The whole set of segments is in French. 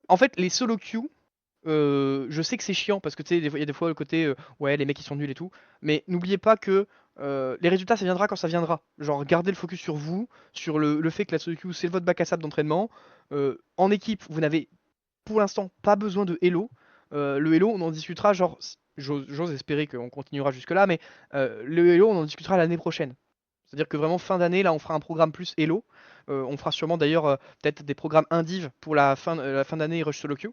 En fait, les solo queue, je sais que c'est chiant parce que tu sais, il y a des fois le côté ouais, les mecs ils sont nuls et tout. Mais n'oubliez pas que les résultats ça viendra quand ça viendra. Genre, gardez le focus sur vous, sur le fait que la solo queue c'est votre bac à sable d'entraînement. En équipe, vous n'avez pour l'instant pas besoin de Hello. Le Hello, on en discutera, genre, j'ose espérer qu'on continuera jusque-là, mais le Hello, on en discutera l'année prochaine. C'est-à-dire que vraiment fin d'année, là, on fera un programme plus Hello. On fera sûrement d'ailleurs peut-être des programmes indiv pour la fin d'année Rush Solo Queue.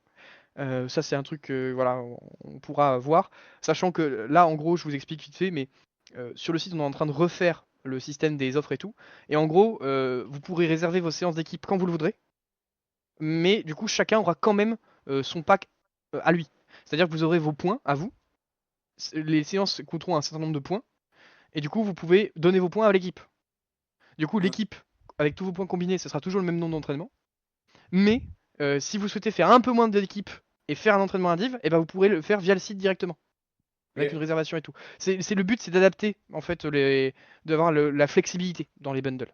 Ça, c'est un truc que voilà, on pourra voir. Sachant que là, en gros, je vous explique vite fait, mais sur le site, on est en train de refaire le système des offres et tout. Et en gros, vous pourrez réserver vos séances d'équipe quand vous le voudrez. Mais du coup, chacun aura quand même son pack à lui. C'est-à-dire que vous aurez vos points à vous. Les séances coûteront un certain nombre de points. Et du coup, vous pouvez donner vos points à l'équipe. Du coup, Ouais. l'équipe, avec tous vos points combinés, ce sera toujours le même nombre d'entraînements. Mais si vous souhaitez faire un peu moins d'équipe et faire un entraînement indiv, et ben vous pourrez le faire via le site directement. Avec une Ok. réservation et tout. C'est le but, c'est d'adapter en fait d'avoir la flexibilité dans les bundles.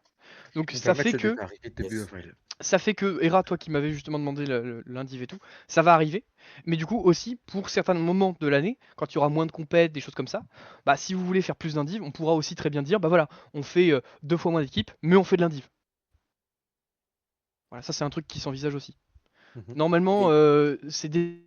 Donc Il paraît que ça devait arriver début Yes. avril. ça fait que Hera, toi qui m'avais justement demandé l'indiv et tout, ça va arriver. Mais du coup aussi pour certains moments de l'année, quand il y aura moins de compètes, des choses comme ça, bah si vous voulez faire plus d'indiv, on pourra aussi très bien dire bah voilà, on fait 2 fois moins d'équipes, mais on fait de l'indiv. Voilà, ça c'est un truc qui s'envisage aussi. Mhm. Normalement, Ok. c'est des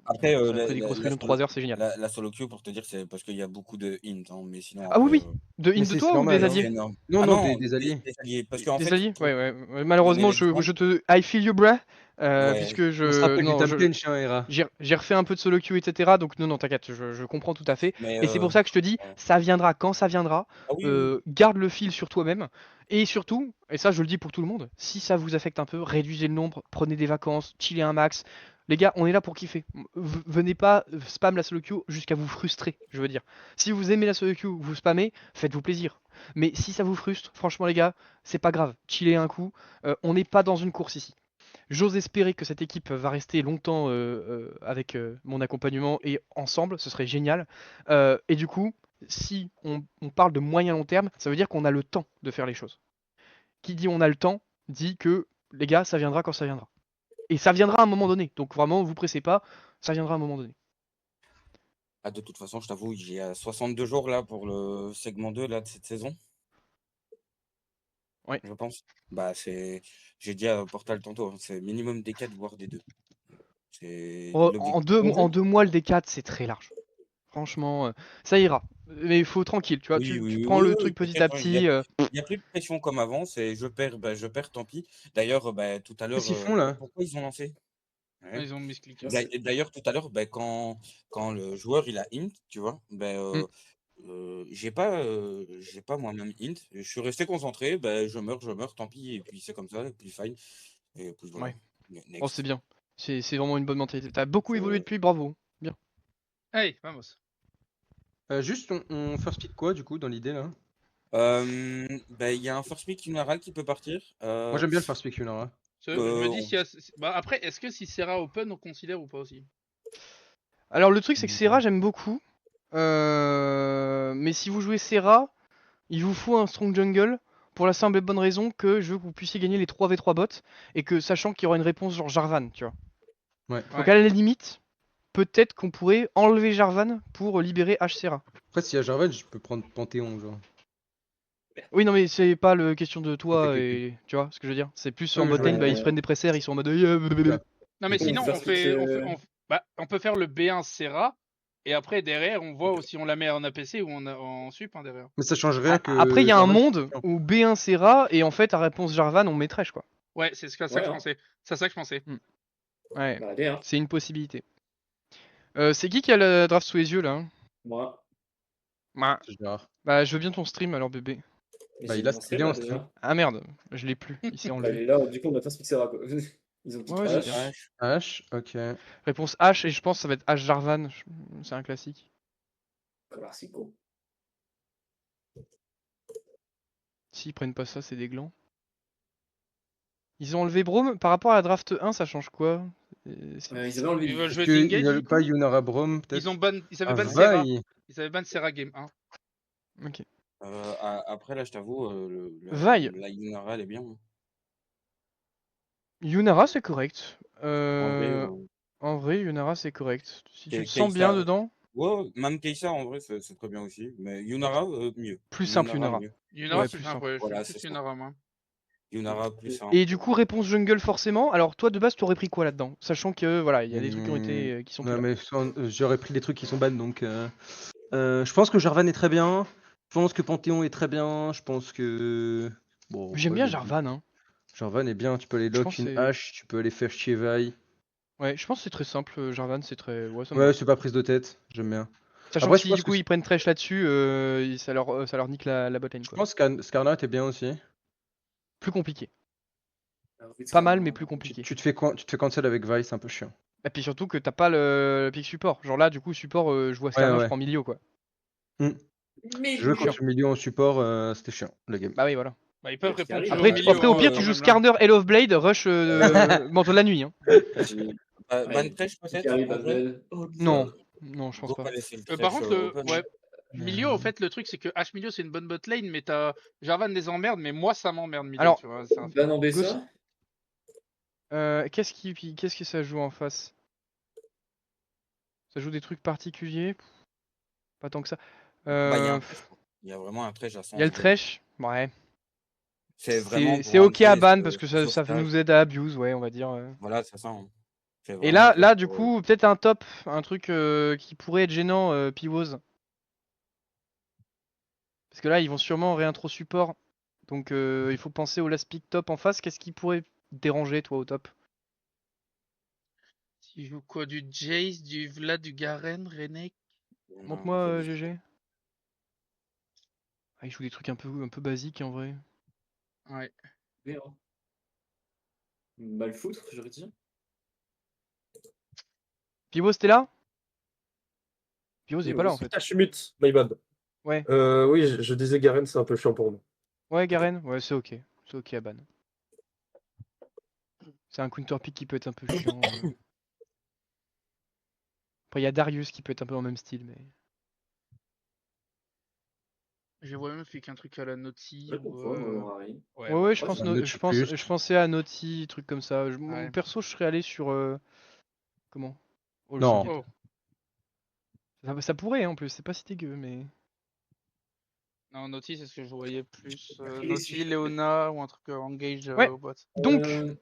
Après, après des grosses réunions de 3 heures, c'est génial. la solo queue, pour te dire, c'est parce qu'il y a beaucoup de int, hein, mais sinon, Ah oui, après, oui, de in Mais de c'est toi ou des normal, alliés? hein. c'est énorme. Non, Ah non, non, des alliés. des alliés. Parce qu'en Des fait, alliés? Ouais, ouais. donner Malheureusement, l'exemple, je te. I feel you, bruh. ouais, Puisque Ça sera je. pas du Non, time pinch, hein, Hera. j'ai refait un peu de solo queue, etc. Donc, non, non, t'inquiète, je comprends tout à fait. mais Et c'est pour ça que je te dis, ouais. ça viendra quand ça viendra. Ah oui, oui. Garde le fil sur toi-même. Et surtout, et ça, je le dis pour tout le monde, si ça vous affecte un peu, réduisez le nombre, prenez des vacances, chillez un max. Les gars, on est là pour kiffer. Venez pas spam la solo queue jusqu'à vous frustrer, je veux dire. Si vous aimez la solo queue, vous spammez, faites-vous plaisir. Mais si ça vous frustre, franchement les gars, c'est pas grave. Chillez un coup. On n'est pas dans une course ici. J'ose espérer que cette équipe va rester longtemps avec mon accompagnement et ensemble, ce serait génial. Et du coup, si on parle de moyen long terme, ça veut dire qu'on a le temps de faire les choses. Qui dit on a le temps, dit que les gars, ça viendra quand ça viendra. Et ça viendra à un moment donné. Donc vraiment, vous pressez pas, ça viendra à un moment donné. Ah, de toute façon, je t'avoue, j'ai 62 jours là pour le segment 2 là, de cette saison, Ouais. je pense. Bah, j'ai dit à Portal tantôt, hein, c'est minimum des 4, voire des 2. C'est Oh, l'objectif. en 2 mois, le D4, c'est très large. Franchement, ça ira. Mais il faut tranquille, tu vois. Oui, Tu oui, prends oui, le oui, oui, truc petit t'inquiète, à hein, petit. il y a plus de pression comme avant, c'est je perds, tant pis. D'ailleurs, bah, tout à l'heure, Qu'est-ce qu'ils font là? pourquoi ils ont lancé? Ouais, Ouais. ils ont misclické. D'ailleurs, tout à l'heure, bah, quand le joueur il a int, tu vois, ben, Hmm. j'ai pas moi-même int. Je suis resté concentré, ben, je meurs, tant pis, et puis c'est comme ça, et puis fine. Et puis voilà. Ouais. Oh, c'est Next. bien. C'est vraiment une bonne mentalité. T'as beaucoup évolué Faut- depuis, bravo. Bien. Allez, vamos. Juste, on first pick quoi du coup dans l'idée là? Ben, il y a un first pick Funeral qui peut partir. Moi j'aime bien le first pick Yunara. Je me dis s'il y a. Bah, après, est-ce que si Serra open, on considère ou pas aussi? Alors, le truc, c'est que Serra, j'aime beaucoup. Mais si vous jouez Serra, il vous faut un strong jungle pour la simple et bonne raison que je veux que vous puissiez gagner les 3v3 bots et que sachant qu'il y aura une réponse genre Jarvan, tu vois. Ouais. Donc, Ouais. à la limite, peut-être qu'on pourrait enlever Jarvan pour libérer H Serra. Après s'il y a Jarvan, je peux prendre Panthéon genre. Oui, non, mais c'est pas le question de Ok, toi ok, ok. et tu vois ce que je veux dire. C'est plus Non en mais bot je vois. lane, bah, ils se prennent des pressers, ils sont en mode. Voilà. Non, mais Ok. sinon, First pick, bah, on peut faire le B1 Serra. Et après, derrière, on voit si on la met en APC ou en sup, hein, derrière. Mais ça change rien Après, il que y a un Jarvan. monde où B1 Serra et en fait, à réponse Jarvan, on met Thresh, quoi. Ouais, c'est ça que Ouais, je hein. pensais. C'est ça que je pensais. Ouais, Bah, allez, hein. c'est une possibilité. C'est qui a le draft sous les yeux là? Moi. Bah, C'est Gérard. bah, je veux bien ton stream alors, bébé. Mais Bah j'ai il a mon il est stream en là stream. déjà. Ah merde, je l'ai plus, il s'est Bah, il enlevé. est là, du coup, on a first pick Serra quoi. Ils ont Ouais, pick ouais, je veux bien. H. H, ok. Réponse H et je pense que ça va être H Jarvan, c'est un classique. Classico. S'ils prennent pas ça, c'est des glands. Ils ont enlevé Braum, par rapport à la draft 1, ça change quoi? Ils avaient enlevé Ils veulent Lee. jouer Est-ce qu'ils Disengage, du veulent coup? pas Yunara Brom Ils peut-être? avaient Ah ban Serra. vaille. Ils avaient ban Serra game 1. Ok. Après, là, je t'avoue, Vaille. la Yunara, elle est bien. Yunara, c'est correct. En vrai, En vrai, Yunara, c'est correct. Si tu te sens Keisa, bien dedans, ouais, même Keisa, en vrai, c'est très bien aussi. Mais Yunara, mieux. plus simple Yunara, Yunara. mieux. Yunara, Ouais, c'est plus simple, simple. ouais, je Voilà, suis c'est plus ça. Yunara, moi. Yunara, plus simple. Et du coup, réponse jungle forcément. Alors toi, de base, tu aurais pris quoi là-dedans? Sachant que voilà, il y a des trucs qui sont plus Non, là. mais j'aurais pris des trucs qui sont ban, donc... je pense que Jarvan est très bien. Je pense que Panthéon est très bien. Je pense que... Bon, J'aime après, bien le- Jarvan, hein. Jarvan est bien. Tu peux aller Je lock pense une que c'est... hache, tu peux aller faire chier Vi. Ouais, je pense que c'est très simple. Jarvan, c'est très... Ouais, ça me Ouais, va. c'est pas prise de tête. J'aime bien. Sachant Après, que je si pense du que coup ils prennent Thresh là-dessus, ça leur nique la botlane, je quoi. pense que Skarner était bien aussi. Plus compliqué. Alors, oui, Pas c'est mal, un- mais plus compliqué. Tu te fais cancel avec Vi, c'est un peu chiant. Et puis surtout que t'as pas le pick support. Genre là, du coup, support, je vois Ouais, Skarner, je ouais. prends Milio, quoi. J'ai joué Mais Chiant. contre Milieu en support, c'était chiant, la game. Bah oui, voilà. Bah, ils peuvent Qui répondre arrive, sur hein. Après, milieu après au pire, hein, tu quand joues même là. Skarner, Hell of Blade, rush manteau de la nuit, hein. Ban Ouais, Thresh, qui peut-être, arrive en à vrai. Vel. Oh, Non, bizarre. non, je pense Go pas. pas laisser le Par Thresh contre, open. ouais, Milio, en fait, le truc, c'est que H Milio, c'est une bonne bot lane, mais t'as Jarvan les emmerde, mais moi, ça m'emmerde, Milio, Alors, tu vois. C'est un fait. Ban en Ghost- BSA. qu'est-ce que ça joue en face? Ça joue des trucs particuliers? Pas tant que ça. Bah, il y a Euh, un Thresh, quoi. Il y a vraiment un Thresh à Il y a le 100 gold. Thresh. Ouais. C'est vraiment C'est pour ok à enlever ban parce que ce ça sauvetage. nous aide à abuse, ouais, on va dire. Voilà, c'est ça. Hein. C'est Et vraiment là, du pour, coup, peut-être un top, un truc qui pourrait être gênant, Pivos. Parce que là, ils vont sûrement réintro support. Donc il faut penser au last pick top en face. Qu'est-ce qui pourrait te déranger, toi, au top? Tu joues quoi? Du Jace, du Vlad, du Garen, Renek? Montre-moi, GG. Ah, il joue des trucs un peu basiques en vrai. Ouais. Bien. Malfoutre, j'aurais dit. Pivos, t'es là? Pivos, il est Oui, pas là oui. en fait. Ah, je suis mute, my bad. Ouais. Oui, je disais Garen, c'est un peu chiant pour moi. Ouais, Garen. Ouais, c'est ok. C'est ok à ban. C'est un counter pick qui peut être un peu chiant. Après, il y a Darius qui peut être un peu dans le même style, mais. J'ai même fait qu'un truc à la Naughty Je ou. comprends, moi, Harry. Ouais, Ouais, bon, ouais, Ouais, ça- Naughty plus. je pensais à Naughty, trucs comme ça. Ouais. Perso, je serais allé sur. Comment? Oh, le Non. Syndicate. Oh. Ça pourrait en plus, c'est pas si dégueu, mais. Non, Naughty, c'est ce que je voyais plus. Après, Naughty, Leona ou un truc engage Ouais. au bot. Donc, Euh,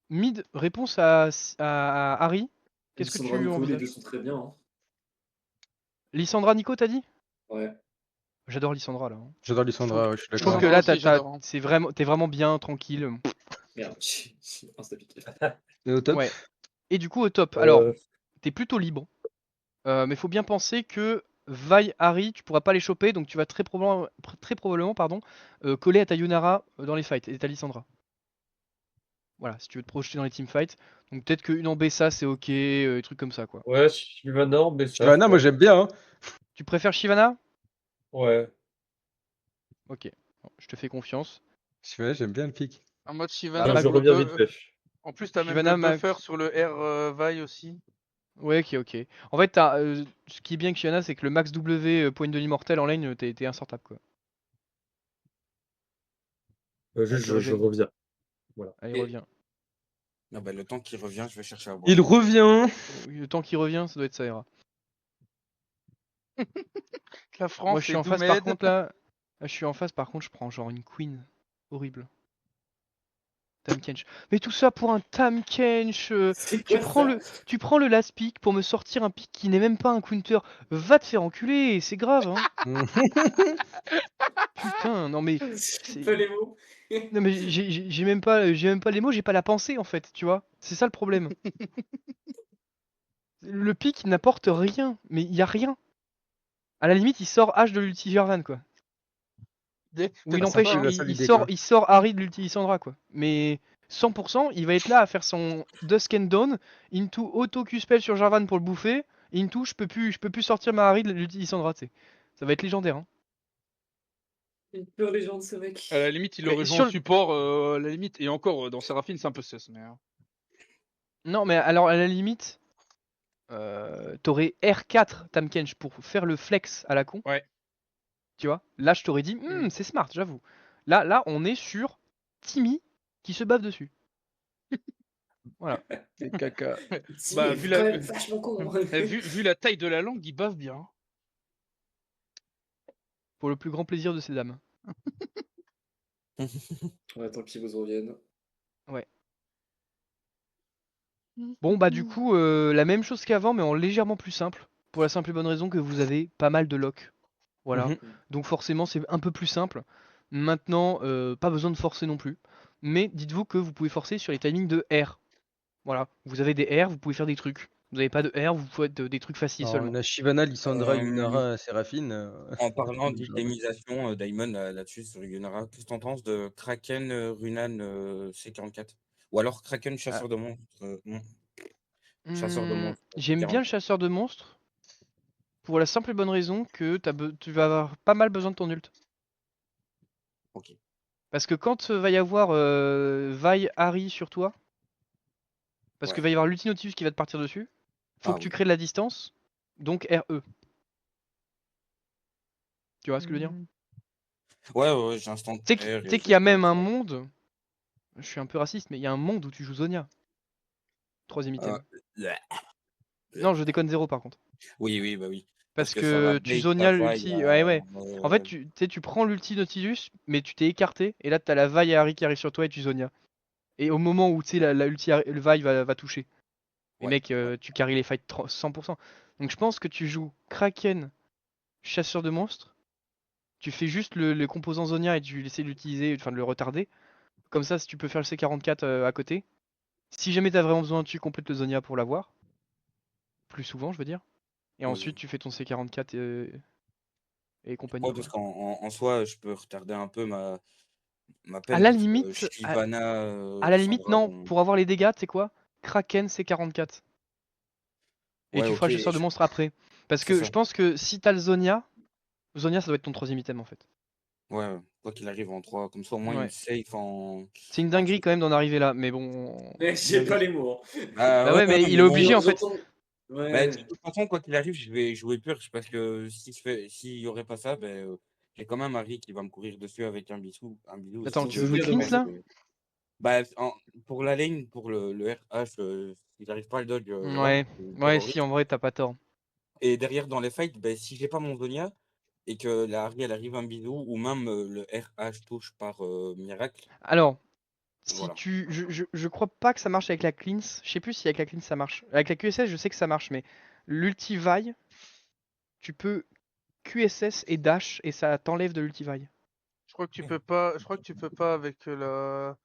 mid, réponse à Harry. Qu'est-ce que Lissandra tu Nico, les deux envisages? sont très bien. Hein. Lissandra Nico, t'as dit? Ouais. J'adore Lissandra là, hein. J'adore Lissandra, ouais, je suis Je trouve d'accord. que Lissandra là, aussi, j'adore, hein. t'es vraiment bien, tranquille. Merde, j'ai insta-piqué. Et au top? Ouais. Et du coup, au top. Alors, Euh, t'es plutôt libre. Mais faut bien penser que Vi, Harry, tu pourras pas les choper, donc tu vas très probablement pardon, coller à ta Yunara dans les fights et ta Lissandra. Voilà, si tu veux te projeter dans les teamfights. Donc peut-être qu'une en Bessa c'est ok, des trucs comme ça quoi. ouais, Sylvanar, mais ça. Shyvana, moi j'aime bien, hein. Tu préfères Shyvana? Ouais. Ok, bon, je te fais confiance. Shyvana, j'aime bien le pick. En mode Ah, Shyvana, ma Je go- reviens vite fait. en plus, t'as même Shyvana, le buffer sur le R Vi aussi. Ouais, ok. En fait, ce qui est bien avec Shyvana, c'est que le max W point de l'immortel en lane, t'es insortable quoi. Juste, je Hydrogène. reviens. Allez, Et- reviens. Ah bah, le temps qu'il revient, je vais chercher à boire. Il revient. Le temps qu'il revient, ça doit être ça ira. La France, Moi je suis c'est en face par Doomed. contre là. Je suis en face par contre, je prends genre une queen. Horrible. Tam Kench. Mais tout ça pour un Tam Kench. C'est Tu quoi prends ça tu prends le last pick pour me sortir un pick qui n'est même pas un counter. Va te faire enculer, c'est grave hein. Putain, non mais C'est pas les mots. non mais j'ai même pas les mots, j'ai pas la pensée en fait, tu vois. C'est ça le problème. Le pick n'apporte rien, mais il y a rien. À la limite, il sort H de l'ulti Jarvan quoi. Ou il Peut-être empêche, sympa, hein. la seule idée, quoi. il sort Harry de l'ulti Lissandra quoi. Mais 100%, il va être là à faire son Dusk and Dawn, into auto Q-spell sur Jarvan pour le bouffer, into je peux plus sortir ma Harry de l'ulti Lissandra, tu sais. Ça va être légendaire. Hein. Une pure légende, ce mec. À la limite, il Mais aurait joué sur en le- support, à la limite. Et encore, dans Seraphine, c'est un peu sus. Mais... Non, mais alors à la limite, t'aurais R4 Tamkench pour faire le flex à la con. Ouais. Tu vois? Là, je t'aurais dit, c'est smart, j'avoue. Là, on est sur Timmy qui se bave dessus. Voilà. C'est caca. Si, Bah, il est vu quand la- même vachement con. hein. vu la taille de la langue, il bave bien. Pour le plus grand plaisir de ces dames. On attend qu'ils vous reviennent. Bon, bah, du coup, la même chose qu'avant, mais en légèrement plus simple. Pour la simple et bonne raison que vous avez pas mal de locks. Voilà. Mhm. Donc, forcément, c'est un peu plus simple. Maintenant, pas besoin de forcer non plus. Mais dites-vous que vous pouvez forcer sur les timings de R. Voilà. Vous avez des R, vous pouvez faire des trucs. Vous n'avez pas de R, vous faites des trucs faciles Alors, seulement. on a Shyvana, Lissandra, Euh, Yunara, Séraphine. En parlant Déjà. d'itémisation, Daimon là-dessus sur Yunara, qu'est-ce que t'en penses de Kraken Runan C44? Ou alors Kraken chasseur de monstres non, chasseur de monstres J'aime bien le 44. chasseur de monstres. Pour la simple et bonne raison que tu vas avoir pas mal besoin de ton ult. Ok. Parce que quand va y avoir Vi Harry sur toi, parce que Ouais. va y avoir l'ulti Nautilus qui va te partir dessus, faut Ah que tu oui. crées de la distance, donc RE. Tu vois ce que je veux dire? Ouais, j'ai instant Tu R et sais qu'il y j'ai a pas même un ça. monde, je suis un peu raciste, mais il y a un monde où tu joues Zonia. 3ème item. Bleh. Non, je déconne zéro par contre. Oui, bah oui. Parce Parce que ça va que tu bait ta Zonia faille l'ulti. Ouais. En fait, ouais. tu sais, tu prends l'ulti Nautilus, mais tu t'es écarté, et là t'as la Vi et Harry qui arrivent sur toi et tu Zonia. Et au moment où tu sais, la ulti, le Vi va toucher. Mais Ouais, mec, ouais. tu carries les fights 100%. Donc je pense que tu joues Kraken, chasseur de monstres. Tu fais juste le composant Zonia et tu essaies de l'utiliser, enfin de le retarder. Comme ça, si tu peux faire le C44 à côté. Si jamais t'as vraiment besoin, tu complètes le Zonia pour l'avoir. Plus souvent, je veux dire. Et ensuite, Oui. tu fais ton C44 et compagnie, Ouais, quoi. parce qu'en soi, je peux retarder un peu ma À peine la parce que limite, Shyvana, à la limite, Lissandra non. vont. Pour avoir les dégâts, tu sais quoi? Kraken C44. Et Ouais, tu feras ok, le chasseur de monstres après. Parce c'est que ça. je pense que si t'as le Zonia, Zonia ça doit être ton 3ème item en fait. Ouais, quoi qu'il arrive en 3, comme ça au moins il me Ouais. safe C'est une en dinguerie truc. quand même d'en arriver là, mais bon. Mais j'ai pas les mots. hein. Bah Bah ouais, mais il est mais bon, obligé en fait. J'entends. bah, de Ouais. toute façon, quoi qu'il arrive, je vais jouer purge parce que s'il y aurait pas ça, ben, j'ai quand même Harry qui va me courir dessus avec un bisou Attends, aussi. Ton tu veux jouer souvenir de cleanse monstre. là? Bah, pour la lane, pour le RH, si j'arrive pas à le dodge, voilà, c'est Ouais, si, terroriste. en vrai, t'as pas tort. Et derrière, dans les fights, ben, si j'ai pas mon Zonia et que la Harry, elle arrive un bisou, ou même le RH touche par miracle, Alors, si voilà. tu. Je crois pas que ça marche avec la cleanse. Je sais plus si avec la cleanse ça marche. Avec la QSS, je sais que ça marche, mais l'ulti-Vi, tu peux QSS et dash et ça t'enlève de l'ulti-Vi. Je crois que tu peux pas. Je crois que tu peux pas avec la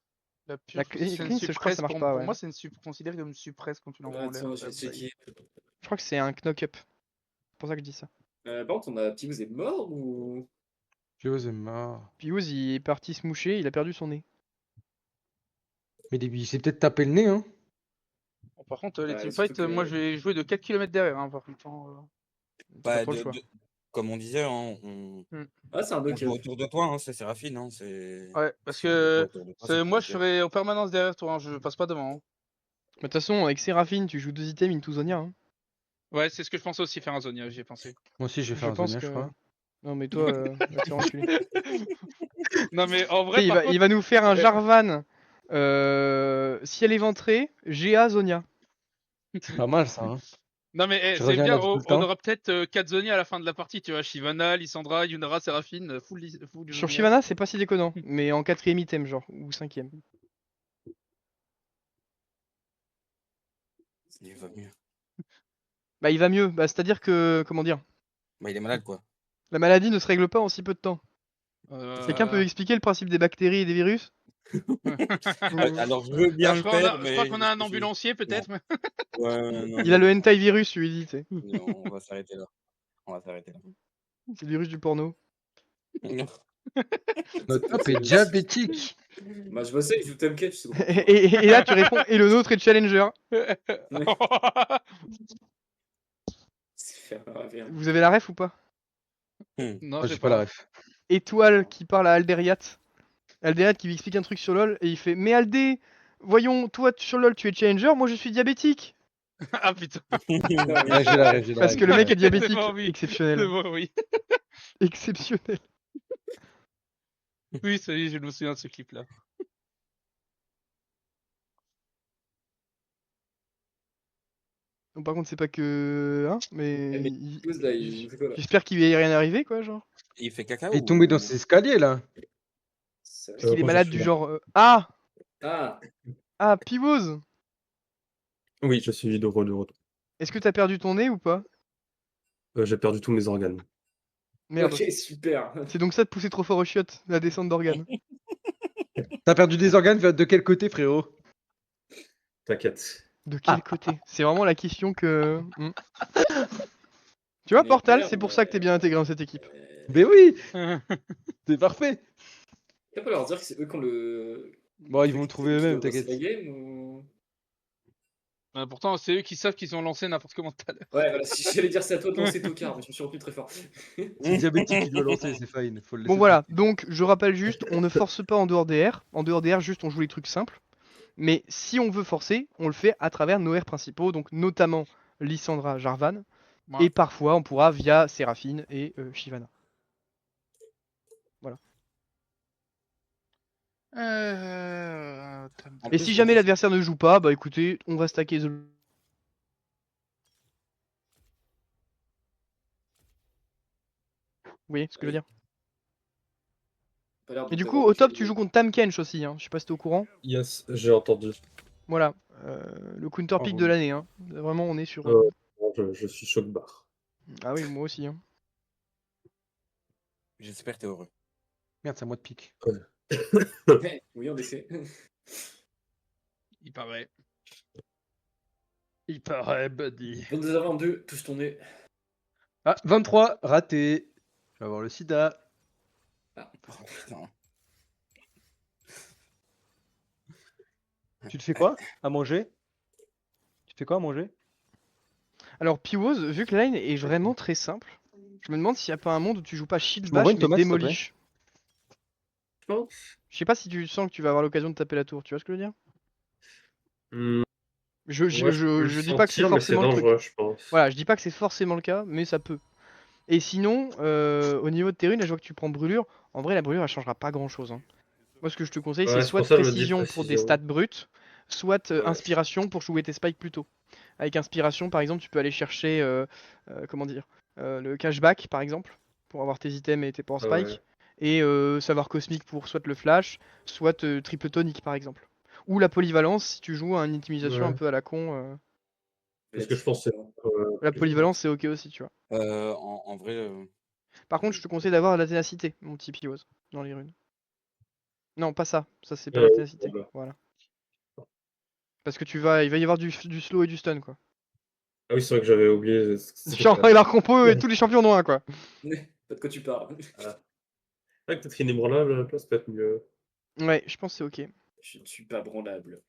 La purge. C'est une cleanse, je crois que ça suppresse. marche pas, Pour ouais. moi, c'est considéré comme une suppresse quand tu l'envoies en l'air. Attends, je vais checker. Je crois que c'est un knock-up. C'est pour ça que je dis ça. Par contre, on a Petit vous est mort ou. Pio, c'est marre. Piouz, il est parti se moucher, il a perdu son nez. Mais il s'est peut-être tapé le nez, hein. Bon, par contre, les Bah, teamfights, surtout que- moi je vais jouer de 4 km derrière. Hein, par contre. T'as pas Bah, trop le choix. comme on disait, hein, on Ah, c'est un on knock-up. joue autour de toi, hein, c'est Séraphine, hein, c'est. Ouais, parce Si on joue pas que autour de toi, c'est que moi t'es je dead. serai en permanence derrière toi. Hein, je passe pas devant. Hein. De toute façon, avec Séraphine, tu joues 2 items into Zonia. Hein. Ouais, c'est ce que je pensais aussi faire un Zonia. J'y ai pensé. Moi aussi, je vais Je faire un pense Zonia, que. je crois. Non, mais toi, va te faire enculer. Non, mais en Tu vrai, sais, par contre. il va nous faire un Jarvan. Si elle est ventrée, GA Zonia. C'est pas mal ça, hein. Non mais Je c'est reviens bien, là tout le on temps. aura peut-être 4 Zonia à la fin de la partie, tu vois, Shyvana, Lissandra, Yunara, Séraphine, full Sur Zonia. Shyvana, c'est pas si déconnant, mais en 4ème item, genre, ou 5ème. Il va mieux. Bah, il va mieux. Bah, c'est-à-dire que. Comment dire? Bah, il est malade, quoi. La maladie ne se règle pas en si peu de temps. Quelqu'un peut Euh... expliquer le principe des bactéries et des virus? Alors, je veux bien le faire, je crois mais qu'on a un ambulancier peut-être. non. Ouais, non, Il a non, le hentai virus, lui, dit, tu sais. non, on va s'arrêter là. On va s'arrêter là. C'est le virus du porno. Notre top est diabétique. Bah, je bossais, il joue Tom Catch. Et là, tu réponds, et le nôtre est challenger. Vous avez la ref ou pas? Non, Moi, j'ai j'ai pas la ref. Étoile qui parle à Alderiat. Alderiat qui lui explique un truc sur LoL et il fait: Mais Aldé, voyons, toi sur LoL tu es challenger, moi je suis diabétique. Ah putain. Ouais, j'ai la rêve, j'ai la Parce rêve, que le j'ai mec la est diabétique. C'est bon, oui. C'est Exceptionnel. bon, oui. Exceptionnel. Oui, ça y est, je me souviens de ce clip-là. Donc, par contre, c'est pas que. Hein, mais. Mais Pose, là, il fait quoi là? J'espère qu'il va y rien arriver, quoi, genre. Il fait caca Il est tombé dans ou... ses escaliers là. Ça- Parce qu'il est moi, je malade suis du là. genre. Ah Ah, Ah, Pivose. Oui, je suis de retour. Est-ce que t'as perdu ton nez ou pas? J'ai perdu tous mes organes. Merde. ok, super. C'est donc ça de pousser trop fort aux chiottes, la descente d'organes. T'as perdu des organes de quel côté, frérot? T'inquiète. De quel côté? C'est vraiment la question que. Tu vois, Mais Portal, merde, c'est pour ça que t'es bien intégré dans cette équipe. Mais oui, c'est parfait. T'as pas leur dire que c'est eux qui ont le. Bon, ils vont le trouver eux-mêmes, C'est la t'inquiète. game ou. Pourtant, c'est eux qui savent qu'ils ont lancé n'importe comment tout à l'heure. Ouais, voilà, si j'allais dire c'est à toi de lancer Tokar, mais je me suis retenu très fort. C'est diabétique qui doit lancer, c'est fine. Faut le laisser Bon voilà, donc je rappelle juste, on ne force pas en dehors des R. En dehors des R, juste on joue les trucs simples. Mais si on veut forcer, on le fait à travers nos R principaux, donc notamment Lissandra, Jarvan. Ouais. Et parfois, on pourra via Séraphine et Shyvana. Euh... En Et plus, si jamais l'adversaire ne joue pas, bah écoutez, on va stacker The... Vous voyez ce que je veux dire? Pas l'air de Et du coup, t'avoir au top, calé. tu joues contre Tam Kench aussi, hein. Je sais pas si t'es au courant. Yes, j'ai entendu. Voilà, le counter pick de l'année, hein. Vraiment, on est sur... Bon, je suis choc barre. Ah oui, moi aussi, hein. J'espère que t'es heureux. Merde, c'est à moi de pique. Oui, en effet. Il paraît. Il paraît, buddy. 22h22, touche ton nez. Ah, 23, raté. Je vais avoir le sida. Oh, putain. Tu te fais quoi à manger? Tu te fais quoi à manger? Alors, Piwose, vu que la line est vraiment très simple, je me demande s'il n'y a pas un monde où tu joues pas Shield Tu m'envoies Bash une mais tomate, s'il te plaît Demolish. Je pense. Je sais pas si tu sens que tu vas avoir l'occasion de taper la tour, tu vois ce que je veux dire? Je, je, Ouais, je, peux le je dis pas que c'est sentir, mais c'est forcément le truc. dangereux, je pense. Voilà, je dis pas que c'est forcément le cas, mais ça peut. Et sinon, au niveau de tes runes, là je vois que tu prends brûlure. En vrai, la brûlure elle changera pas grand chose. Moi, ce que je te conseille, c'est Ouais, c'est soit pour ça que je me dis précision pour des précision. stats brutes, soit Ouais. inspiration pour jouer tes spikes plus tôt. Avec inspiration, par exemple, tu peux aller chercher comment dire, le cashback, par exemple, pour avoir tes items et tes power Ah ouais. spikes. Et savoir cosmique pour soit le flash, soit triple tonic, par exemple. Ou la polyvalence si tu joues à une intimisation un Ouais. peu à la con. Parce que je pense que c'est La polyvalence, c'est ok aussi, tu vois. En vrai, Par contre, je te conseille d'avoir la ténacité, mon petit Piwose, dans les runes. Non, pas ça. Ça, c'est pas la ténacité. voilà. Voilà. Parce que il va y avoir du slow et du stun, quoi. Ah oui, c'est vrai que j'avais oublié. Genre, il a compo et tous les champions en ont un, quoi. Pas de quoi tu parles. Ah, peut-être qu'inébranlable à la place, peut-être mieux. Ouais, je pense que c'est ok. Je ne suis pas branlable.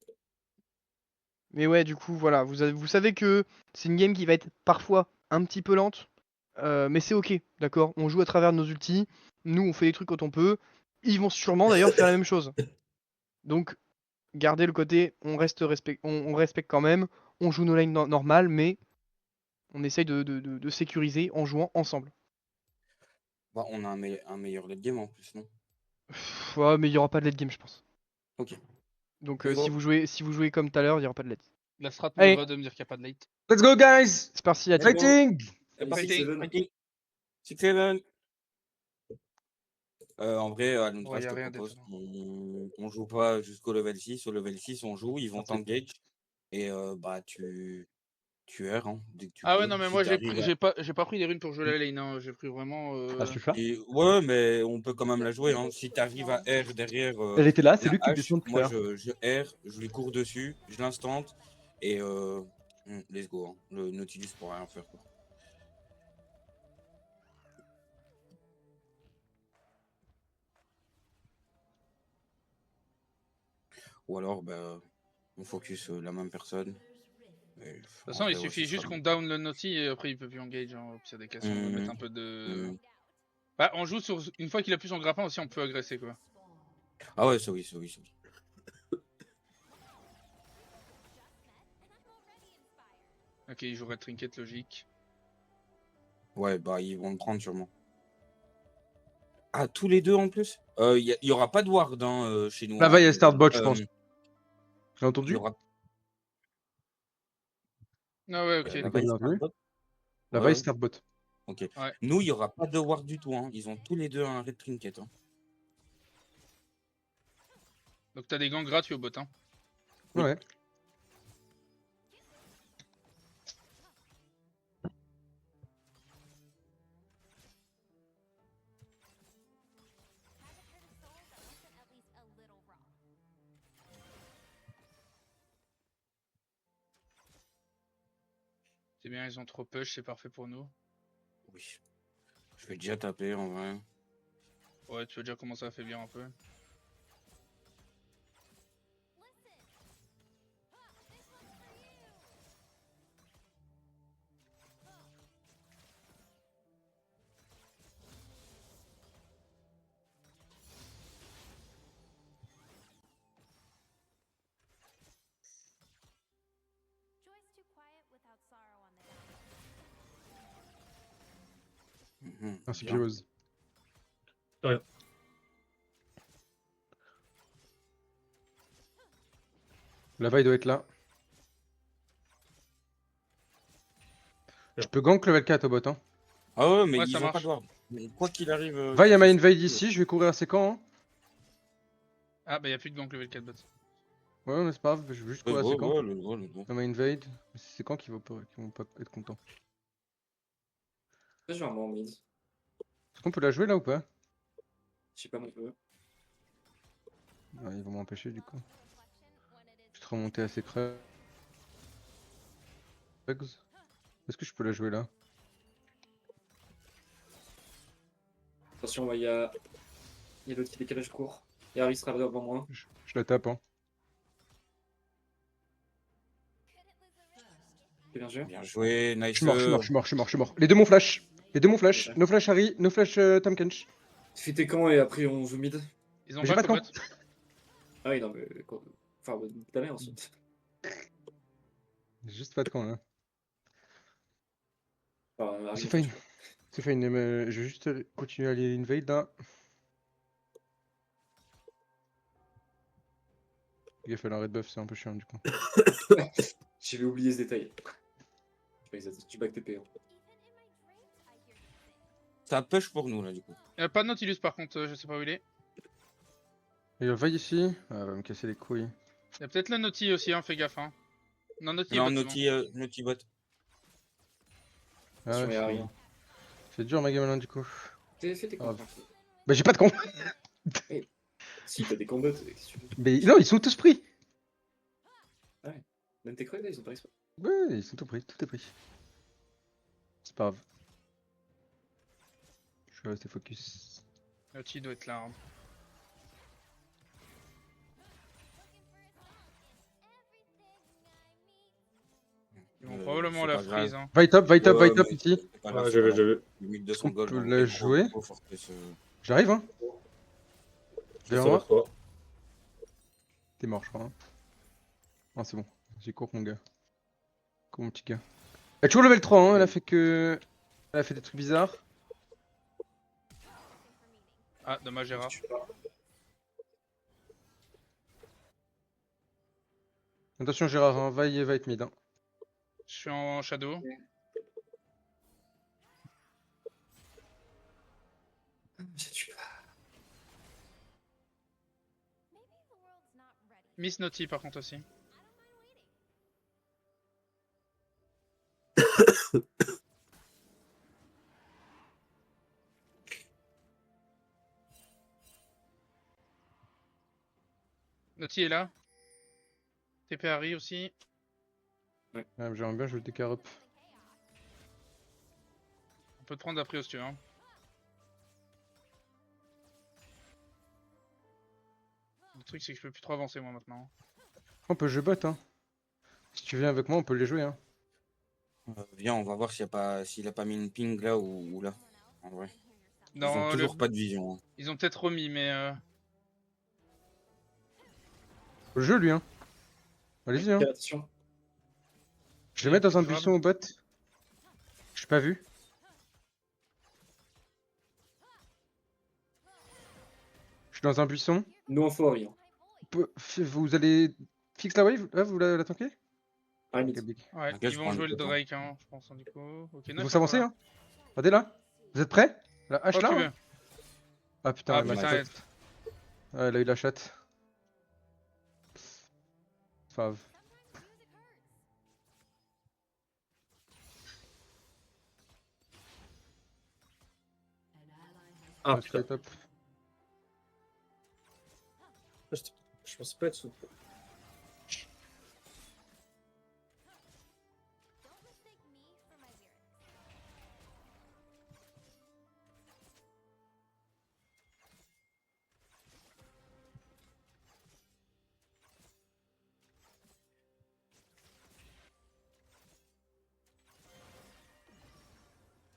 Mais ouais, du coup, voilà. Vous savez que c'est une game qui va être parfois un petit peu lente. Mais c'est ok, d'accord? On joue à travers nos ultis. Nous, on fait des trucs quand on peut. Ils vont sûrement d'ailleurs faire la même chose. Donc, gardez le côté, on respecte quand même. On joue nos lanes normales, mais on essaye de sécuriser en jouant ensemble. bah, on a un meilleur late game en plus, non? Ouais, mais il n'y aura pas de late game, je pense. Ok. Donc C'est si bon. vous jouez comme tout à l'heure, il n'y aura pas de late. La strat Allez. me va de me dire qu'il n'y a pas de late. Let's go, guys! C'est parti, la Allez, team. Fighting! Allez, Fighting, 6-7. Fighting. 6-7. En vrai, à Ouais, l'Ultra, y je a te rien propose, d'étonnant. on joue pas jusqu'au level 6. Au level 6, on joue, ils vont Merci. t'engage. Et bah, tu erres hein, dès que tu Ah peux. ouais, non, mais Si moi t'arrives à- j'ai pas pris des runes pour jouer la lane, hein. J'ai pris vraiment. Ah, je suis là. Et, ouais, mais on peut quand même la jouer. Hein. Si tu arrives à R derrière Elle était là, c'est la lui qui me hache, descend tout à moi l'heure. je R, je lui cours dessus, je l'instant et let's go. Hein. Le Nautilus pourra rien faire. Quoi. Ou alors, bah, on focus la même personne. De toute façon, il suffit juste qu'on down le Naughty et après il peut plus engage. Hein. Puis il y a des cas si on veut mettre un peu de. Bah, on joue sur. Une fois qu'il a plus son grappin aussi, on peut agresser quoi. Ah ouais, ça oui, ça oui, ça oui. Ok, il jouerait Trinket logique. Ouais, bah ils vont le prendre sûrement. Ah, tous les deux en plus? Il y aura pas de ward hein, chez nous. La Hein. vaille est start bot, je pense. Il J'ai y entendu? aura... Ah ouais, ok. J'ai La pas vaille bien entendu. start bot? La Ouais, vaille ouais. start bot. Ok. Ouais. Nous, il y aura pas de ward du tout. Hein. Ils ont tous les deux un red trinket. Hein. Donc t'as des gants gratuits au bot. Hein. Oui. Ouais. C'est bien, ils ont trop push, c'est parfait pour nous. Oui. Je vais déjà taper en vrai. Ouais, tu vas déjà commencer à affaiblir un peu. Merci Bien. Pyrrhose. De rien. La vaille doit être là. Bien. Je peux gank level 4 au bot. Hein. Ah ouais, mais Ouais, ils ça ont pas marche. de ward. Mais quoi qu'il arrive. Vaille à je ma sais invade pas. ici, je vais courir à ses camps. Hein. Ah bah y'a plus de gank level 4 bot. Ouais, mais c'est pas grave, je vais juste Ouais, courir à ses ouais, camps. ouais, le gros. À ma invade. Mais c'est ses camps qui vont pas être contents. Je vais en mid. Est-ce qu'on peut la jouer là ou pas? Je sais pas mon peu. Ouais, ils vont m'empêcher du coup. Je vais remonter à ses creux. Est-ce que je peux la jouer là? Attention, il y a l'autre qui décalage court. Et Harry sera devant moi. Je la tape. Hein. C'est bien joué. Bien joué, Je nice. suis mort, je suis mort, je suis mort, je suis mort, je suis mort. Les deux mon flash. Les deux mon flash. Ouais. No flash Harry, no flash Tom Kench. Fais tes camps et après on joue mid. Ils ont Mais j'ai back pas au de bot. Ah oui, non, mais. Enfin, ta mère ensuite. J'ai juste pas de camp là. Enfin, Harry, C'est en fait, fine. C'est fine, mais je vais juste continuer à aller invade là. Il a fallu un red buff, c'est un peu chiant du coup. J'avais oublié ce détail. Tu back TP. Hein. Ça push pour nous là du coup. Pas de Nautilus par contre, je sais pas où il est. Il va ici. Ah, elle va me casser les couilles. Y'a peut-être le Nauti aussi, hein, fais gaffe. Hein. Non, Nauti est Non, bot, c'est bon. Naughty bot. Ah Attention, ouais, il y a Harry. Hein. c'est dur ma game là du coup. Fais tes camps. Ah. Bah j'ai pas de camp. Si, t'as des combats. Qu'est-ce que tu veux? Mais non, ils sont tous pris. Même tes creux là, ils ont pas respawn. Ouais, ils sont tous pris, tout est pris. C'est pas grave. Je suis resté focus. Nauti doit être là. Hein. Ils vont probablement c'est la pas grave. freeze. Hein. Vight up Ouais, mais ici. c'est pas Ah, grave, c'est j'avais, pas grave. j'avais. Limite Est-ce qu'on 200 gold. peut en la vrai, jouer gros fortress, J'arrive hein. Ça Vers va moi. toi. T'es mort je crois. Hein. Ah c'est bon, j'ai court mon gars. Cours mon petit gars. Elle est toujours level 3 hein, elle a fait que... Elle a fait des trucs bizarres. Ah, dommage, Gérard. Attention Gérard, hein, va être mid. Hein. Je suis en shadow. Je tue pas. Miss Naughty par contre aussi. Naughty est là. TP Harry aussi. Ouais, j'aimerais bien jouer le DK up. On peut te prendre d'après si tu veux. Hein. Le truc c'est que je peux plus trop avancer moi maintenant. On peut jouer bot hein. Si tu viens avec moi on peut les jouer hein. Viens, on va voir s'il a pas mis une ping là ou là. En vrai. Ils ont Non, toujours pas de vision. Hein. Ils ont peut-être remis mais... Le jeu lui hein. Allez-y hein. Attention. Je vais mettre dans un grave. buisson au bot. Je suis pas vu. Je suis dans un buisson. Nous, on faut rien. Vous allez fixe la wave? Là, vous la tankez? Ah, Ok, big. Ouais, Ok, ils je vont prends jouer le le temps. Drake, hein, je pense, du coup. Ok, Ils neuf, vont s'avancer, voilà. hein? Regardez là. Vous êtes prêts? La hache Oh, là? tu Ouais. veux. Ah putain, Ah elle m'a putain, shot. Ouais, elle a eu la chatte. C'est pas grave. Ah Ouais, putain. c'est top. Je pensais pas être sous.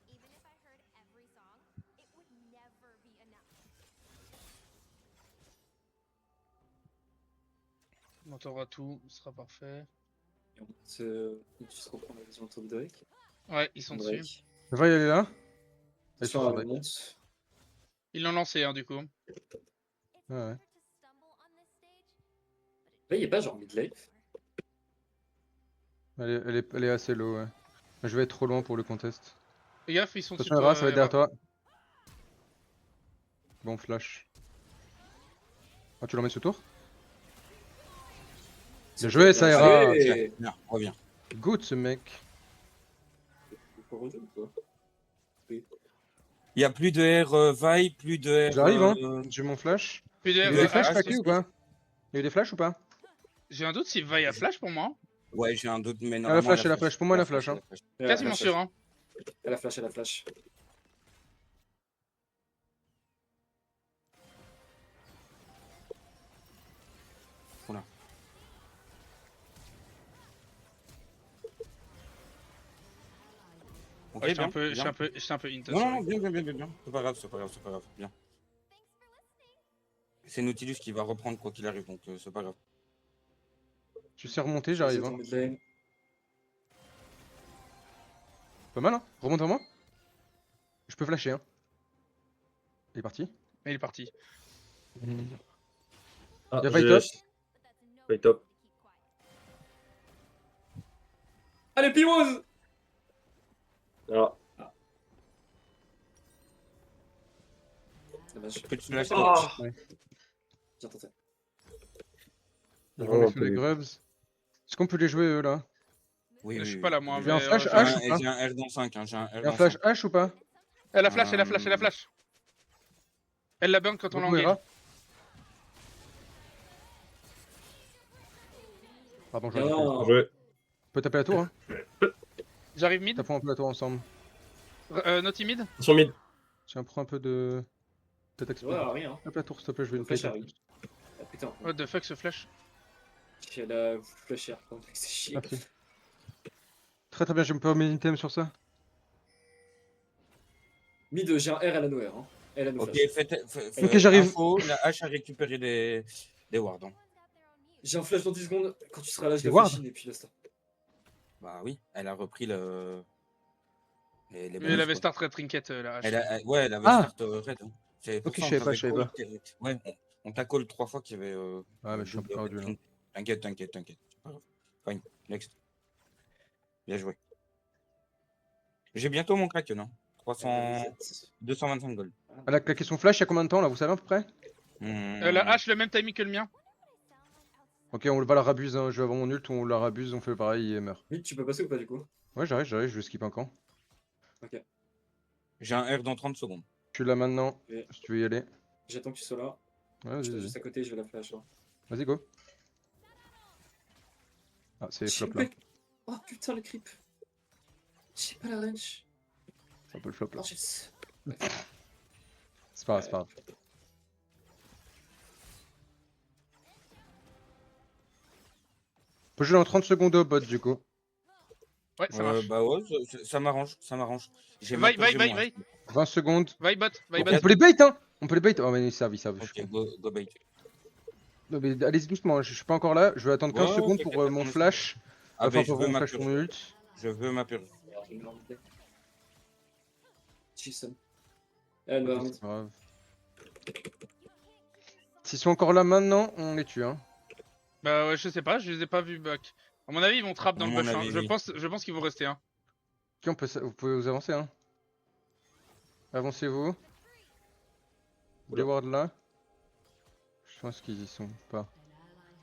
Even if I heard every song, it would never be enough. On t'aura tout, ce sera parfait. Et on se reprend la vision autour de Drake. Ouais, ils sont Drake. dessus. Va y aller là. Allez sur Attention son à la deck. monte. Ils l'ont lancé, hein, du coup. It's Ouais. easier to stumble on this stage, but Là, il n'y a pas genre mid-lane. Elle est assez low, ouais. Mais je vais être trop loin pour le contest. Fais gaffe, ils sont dessus. Attention, Era, ça va être derrière Era. toi. Bon, flash. Ah, tu l'emmènes ce tour? Bien joué, ça Era. Allez Viens, reviens. Good ce mec. Faut rejouer ou quoi? Il y a plus de R Vi, plus de R. J'arrive, hein. J'ai mon flash. Puis Il y a eu derrière, des flashs ah, paquets si, ou pas? Il y a eu des flashs ou pas? j'ai un doute si Va y a flash pour moi. Ouais, j'ai un doute, mais la normalement. flash, elle a flash. Pour moi, elle a flash, hein. Elle a Quasiment flash. sûr, hein. Elle a flash, elle a flash. Oula. Ok, Ouais, j'étais bien, un peu, bien. j'étais un peu int. Non, non, sorry. non, bien, bien, bien, bien, bien. C'est pas grave, c'est pas grave, c'est pas grave. Bien. C'est Nautilus qui va reprendre quoi qu'il arrive, donc c'est pas grave. Je suis remonté, j'arrive. Dans Hein. mid-lane. Pas mal, hein. Remonte à moi. Je peux flasher, hein. Il est parti. Mais il est parti. Ah, Il y a fight top. Fight top. Allez, Pimose! Ah. Dommage. Petit flash. Ah. J'ai tenté. Je Non, remets on sur les peut- grubs. Est-ce qu'on peut les jouer eux là? Oui, Je oui, suis oui. pas là, moi. J'ai un mais, flash je- H ou pas? J'ai un R dans 5, hein, j'ai un R Il y a dans un flash 5. H ou pas? Elle a flash, elle a flash, elle a flash. Elle la burn quand on Beaucoup l'engage. Era. Pardon, j'en ai Non. plus. Joué. On peut taper la tour, hein. J'arrive mid. Tapons un peu la tour ensemble. No timide. Sur mid. Tiens, prends un peu de. Peut-être exploit. Ouais, rien. Tape la tour, s'il te plaît, je veux une Flash plate. arrive. Ah putain. What the fuck ce flash. Elle a flash air. C'est chier. Ok. Très très bien, je me peux mes items sur ça. Mid, j'ai un R, elle a no R. Hein. Elle a no Ok, flash. Ok, j'arrive. Info, la hache a récupéré des wards. hein. J'ai un flash dans 10 secondes. Quand tu seras là, je Les la wards flashine et puis basta. Bah oui, elle a repris les Mais bonus, elle avait quoi. start red trinket la hache. Ouais, elle avait Ah. start red. Hein. C'est pour Ok, ça, je savais on pas, t'avait je savais call pas. qu'il y avait- Ouais, on t'a call 3 fois qu'il y avait. Ouais, mais je suis un peu double perdu là. red. T'inquiète, t'inquiète, t'inquiète. C'est pas grave. Fine, next. Bien joué. J'ai bientôt mon Kraken, hein. 225 gold. Elle a claqué son flash il y a combien de temps là, vous savez à peu près? La hache le même timing que le mien. Ok, on va la rabuse, hein. Je vais avoir mon ult, on la rabuse, on fait pareil et meurt. Mid, tu peux passer ou pas du coup? Ouais, j'arrive, je vais skip un camp. J'ai un R dans 30 secondes. Je suis là maintenant, Ok. si tu veux y aller. J'attends que tu sois là. Ouais, Je vas-y, passe juste à côté, je vais la flash. Hein. vas-y, go. Ah, c'est flop là. Oh putain, le creep. J'ai pas la range. C'est un peu le flop là. Oh, j'ai... C'est pas grave, c'est pas grave. On peut jouer en 30 secondes au bot du coup. Ouais, ça marche. Bah ouais, ça m'arrange, ça m'arrange. J'ai Vaille, même pas vaille, joué, vaille, moi. vaille. 20 secondes. Vaille bot, vaille Ok. bot. On peut les bait, hein. On peut les bait. Oh mais ils savent, je suis Ok, con. go bait. Non, mais allez-y doucement, je suis pas encore là. Je vais attendre 15 Ouais, secondes t'inquiète, pour mon attends, flash. Ah, Enfin, ben, je pour veux on ma flash ton purge. ult. Je veux ma purge. Jason. Elle va Ok, c'est pas grave. S'ils sont encore là maintenant, on les tue, hein. Bah ouais, je sais pas, je les ai pas vus back. À mon avis, ils vont trap dans À le mon bush. Hein. avis, Je oui. pense qu'ils vont rester. Hein. Ok, vous pouvez vous avancer, hein. Avancez-vous. Oula. Des wards là. Je pense qu'ils y sont pas.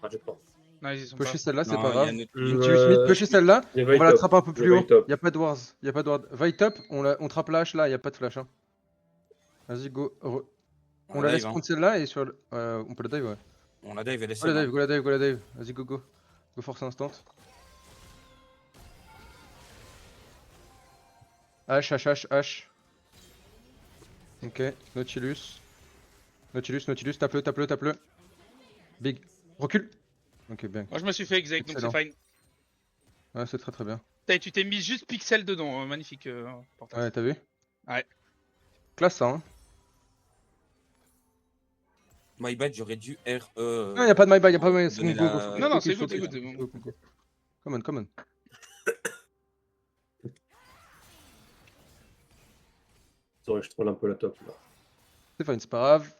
Ah, j'ai pas. Non, ils y sont Pushez pas. celle-là, c'est Non, pas il y a grave. notre Nautilus mid, pushez celle-là. Il y a On va la Vaytop. trapper un peu Il y a plus haut. Vaytop. Y'a pas de wards. Y'a pas de ward. Vaytop, on trappe la hache là, y'a pas de flash. Hein. Vas-y, go. On la laisse dive, hein. prendre celle-là et sur le. On peut la dive, ouais. On la dive, elle est Go la seule. dive, go la dive, go la dive. Vas-y, go, go. Go force instant. H. Ok, Nautilus. Nautilus, tape-le. Big. Recule. Ok, bien. Moi, je me suis fait exec, donc c'est Excellent. fine. Ouais, c'est très bien. Tu t'es mis juste pixel dedans. Magnifique. Portage. Ouais, t'as vu? Ouais. Classe ça, hein. My bad, j'aurais dû R. Non, y'a pas de my bye, y'a pas de my bye. C'est bon, donner go, la- go. Non, non, Focus, c'est good, focus, c'est good. go, go, go. Come on. Attends, je troll un peu la top là. C'est fine, c'est pas grave.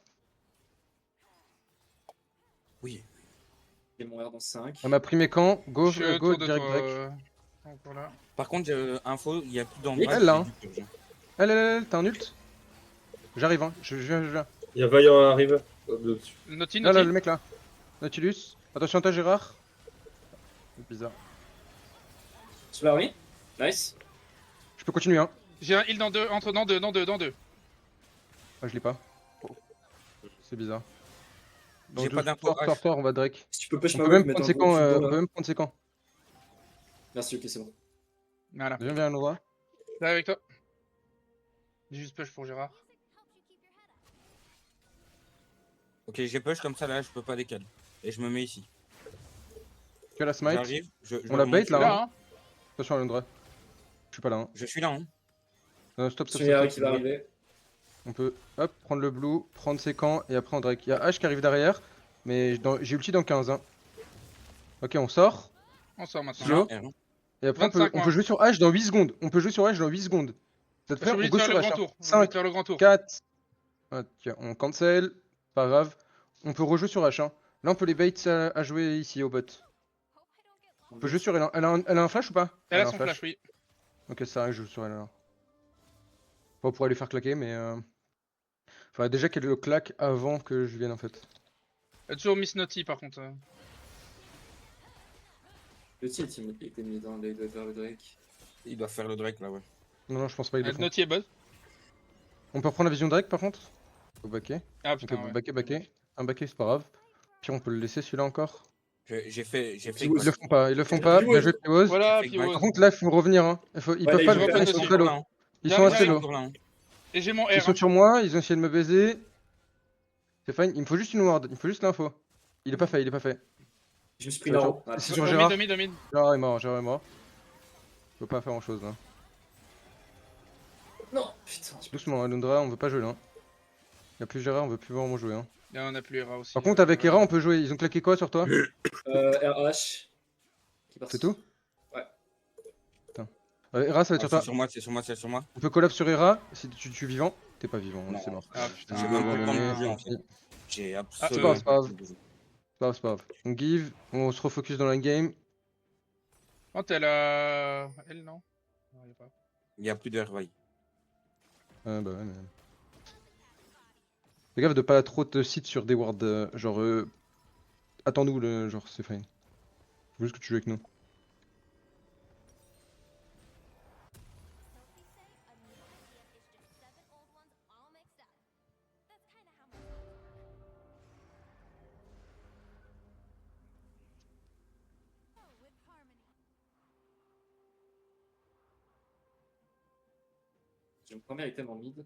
Oui. J'ai mon R dans 5. On a pris mes camps. Go, Je suis go, autour de direct toi. Drake. Encore là. Par contre, info, il y a plus Oui, d'embrasse. elle, là, hein. j'ai du purge. Elle, t'as un ult? J'arrive, hein. Je viens. Il y a Vaillant à arriver. Dessus. Naughty, Là, Naughty. le mec là. Nautilus. Attention à toi, Gérard. C'est bizarre. Tu l'as, oui. Nice. Je peux continuer, hein. J'ai un heal dans deux. Dans deux. Ah, je l'ai pas. C'est bizarre. J'ai pas d'info H. Tort, on va Drake. Si tu peux push On ma peut wave, même mettre prendre un ses gros camps. cube On là. peut même prendre ses camps. Merci, ok, c'est bon. Voilà. Viens à l'endroit. Là avec toi. J'ai juste push pour Gérard. Ok, j'ai push comme ça là, je peux pas décaler. Et je me mets ici. Que la smite. J'arrive. On la bait, là, Là, hein. Attention à l'endroit. Je suis pas là, hein. Je suis là, hein. Non, stop. Je suis Harry qui va arriver. On peut, hop, prendre le blue, prendre ses camps et après on Drake. Il y a H qui arrive derrière, mais j'ai ulti dans 15. Hein. Ok, on sort. On sort maintenant. Slow. R, hein. Et après, 25 on peut jouer sur H dans 8 secondes. Vous êtes Je prêts? suis On obligé de go faire sur le H. grand hein. tour. 5, Faire le grand tour. 4. Ok, on cancel. Pas grave. On peut rejouer sur H. Hein. Là, on peut les bait à jouer ici au bot. On peut jouer sur elle. Elle a un flash ou pas? Elle a un son flash, oui. Ok, ça, je joue sur elle alors. Pas pour aller faire claquer, mais. Enfin, déjà qu'elle le claque avant que je vienne en fait. Elle a toujours Miss Naughty par contre. Le tilt, il était mis dans les deux vers le Drake. Il doit faire le Drake là, ouais. Non, je pense pas, il le font. Naughty est buzz. On peut reprendre la vision direct par contre? Faut backer. Ah On putain, peut ouais. backer. Un backer, c'est pas grave. Puis on peut le laisser celui-là encore. J'ai fait. Ils Ils le font pas, Bien joué, Pivos. Voilà, J'ai fait Pivos. Par contre, là, il faut revenir. Hein. Ils Ouais, peuvent ils pas vont le pas faire, ils sont dessus. très low. Ils sont assez low. Et j'ai mon Ils R. sont sur moi, ils ont essayé de me baiser. C'est fine, il me faut juste une ward, il me faut juste l'info. Il est pas fait. Je me suis pris là-haut. C'est Voilà. sur Gérard. Domine. Gérard est mort. Je peux pas faire grand chose là. Non, putain. Doucement, hein, Lundra, on veut pas jouer là. Y'a plus Gérard, on veut plus vraiment jouer. Hein. Là, on a plus Hera aussi. Par contre, avec Hera, on peut jouer. Ils ont claqué quoi sur toi? RH. Qui passe. C'est tout? Ouais. Putain. Hera, ça va être sur C'est toi. sur moi, c'est sur moi, c'est sur moi. On peut collab sur Hera. Si tu es vivant, t'es pas vivant, Non. c'est mort. Ah putain. J'ai Ah, même pas le temps de ouais, bouger en ouais. fait. J'ai c'est absolument. pas grave. C'est pas grave. On give, on se refocus dans la game. Oh, t'es la. Elle, non? Non, y a pas. Il y a plus de RY. Bah ouais, mais. Fais gaffe de pas trop te sit sur des wards. Genre. Attends-nous, genre, c'est fine. Faut juste que tu joues avec nous. J'ai mon premier item en mid.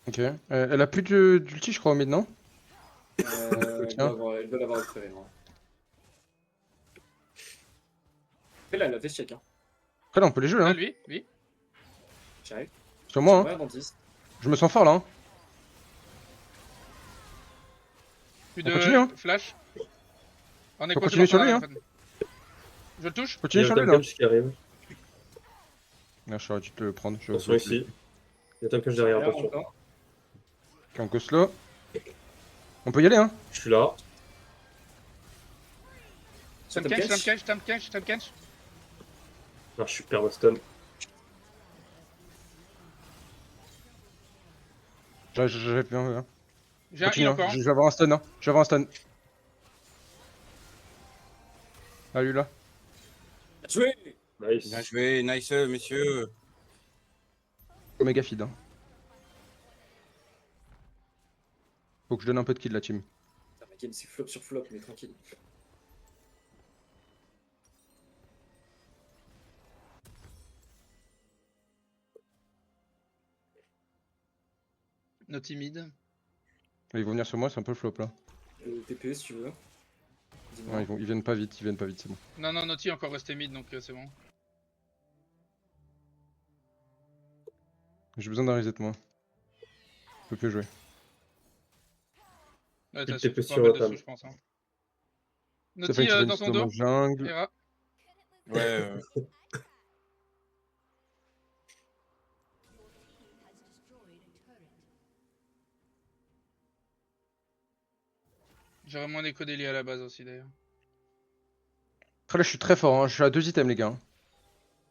Ok. Elle a plus d'ulti, je crois, au mid, non? Tiens. Elle doit l'avoir récupéré, non. Et là, elle a fait check. Hein. Après, là, on peut les jouer, Ah, hein. lui, oui. J'arrive. Sur moi, hein. Ouais, dans 10. Je me sens fort, là, hein. Plus On de continue, hein. flash. On est Faut quoi, continuer sur lui, en hein. fait. Je le touche. Il y Continue a sur un lui là. Tamkach qui arrive. Merde, j'aurais dû te le prendre. Attention ici. Il y a Tamkach derrière, Derrière attention. encore. Ok, on go slow. On peut y aller hein. Je suis là. Sur Tamkach, Tamkach. Tamkach, Tamkach. Ah, je suis super Boston. J'ai bien vu hein. J'ai un Continue, heal hein. encore. Je vais avoir un stun hein. Je vais avoir un stun. Ah lui là. Joué. Nice. Bien joué, nice, messieurs. Méga feed hein. Faut que je donne un peu de kill la team. Putain, ma game c'est flop sur flop, mais tranquille. No timide. Ils vont venir sur moi, c'est un peu le flop là. TP si tu veux. Dis-moi. Ouais, ils viennent pas vite, c'est bon. Non, non, Naughty est encore resté mid, donc c'est bon. J'ai besoin d'un reset moi. Je peux plus jouer. Ouais, Il t'as TP surtout sur pas mal Tam. dessous, je pense. Hein. Ça fait Naughty que tu fais dans une ton storm dos. en jungle. Hera. Ouais, J'aurais moins d'écho d'Eli à la base aussi d'ailleurs. Après là je suis très fort, hein. Je suis à 2 items les gars.